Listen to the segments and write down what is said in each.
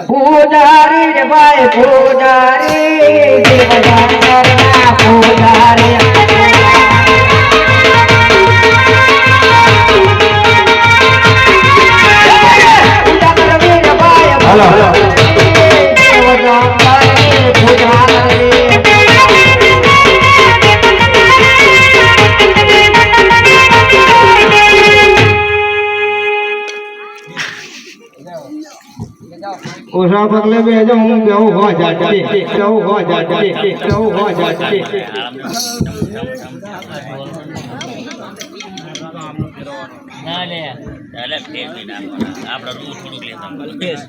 પૂજારી રે ભાઈ પૂજારી દેવદાનના પૂજારી હલો ઓછા પગલે બે જો હું બેહું હો જાતી બેહું હો જાતી બેહું હો જાતી ના લે ચાલે ટેકી ના આપડે રૂ થોડું લેતા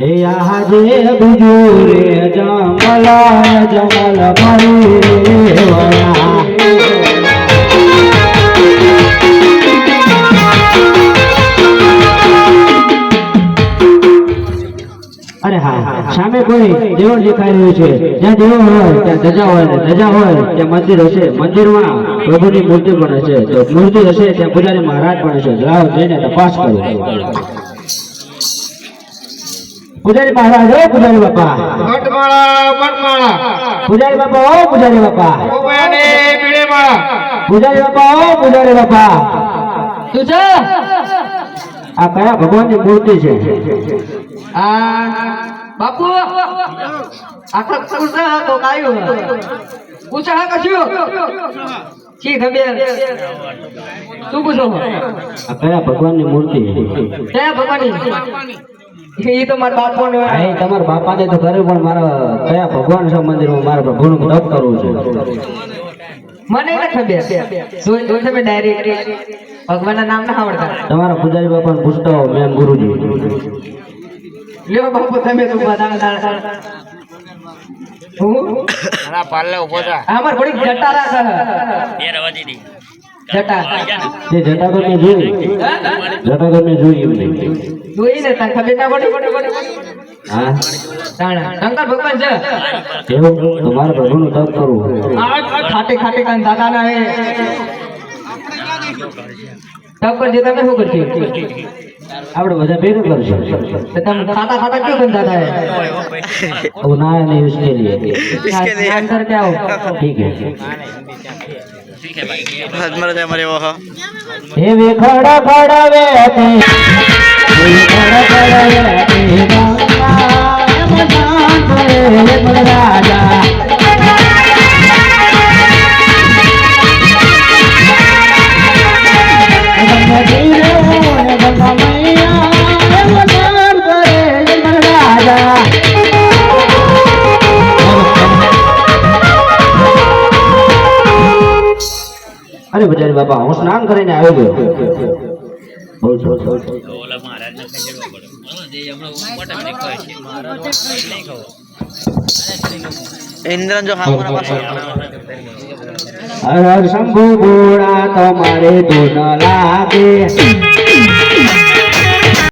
હે આજે બીજું રે જમલા જમલ ભરી વયા અરે હા સામે કોઈ દેવ દેખાઈ રહ્યું છે જ્યાં દેવ હોય ત્યાં ધજા હોય ધજા હોય ત્યાં મંદિર હશે મંદિરમાં પ્રભુની મૂર્તિ પણ હશે તો મૂર્તિ હશે ત્યાં પૂજારી મહારાજ પણ હશે જાઓ જઈને તપાસ કરો પૂજારી મહારાજ હો પૂજારી બાપા પૂજારી બાપા હો પૂજારી બાપા પૂજારી બાપા હો પૂજારી બાપા શું છે આ કયા ભગવાનની મૂર્તિ છે બાપુ આખા કુસા તો કાયો કુસા કશું કી ખબર તું પૂછો આ કયા ભગવાનની મૂર્તિ કયા ભગવાનની એ તો મારા બાપો ને આ તમારા બાપાને તો કરે પણ મારા કયા ભગવાન છે મંદિરમાં મારા પ્રભુનું તપ કરવું છે મને ન ખબર જોઈ તમે ડાયરેક્ટ ભગવાનના નામ ના આવડતા તમારા પૂજારી બાપાને પૂછતા હો મેન ગુરુજી લ્યો બાપુ તમે તો બતા હું ના પાલ્લે ઉભો થા અમાર થોડી જટા રાખ એ રવા દીધી જટા તે જટા તો મેં જોઈ જટા તો મેં જોઈ એમ નહીં જોઈ ને તાર ખબર ના પડી હા તાણા શંકર ભગવાન છે એવું તમારા પ્રભુનું તપ કરવું ખાટે ખાટે કાન દાદા ના હે તપ પર જે તમે શું કરશો આપણે બધા ભેગું કરશું तो तुम खाता खाता क्यों बनता है वो ना नहीं उसके लिए अंदर क्या हो ठीक है ठीक है भाई मरे वो हे वे खड़ा खड़ा वे वे खड़ा खड़ा वे राजा अरे बेचारे बाबा હું સ્નાન કરીને આવ્યો ગયો બોલ બોલ ઓલા મહારાજ ને ખબર પડે જે હમણાં મોટા મને કહે છે મહારાજ નહીં કહો इंद्रन जो हम हर हर शंभु घोड़ा तुम्हारे तो न लागे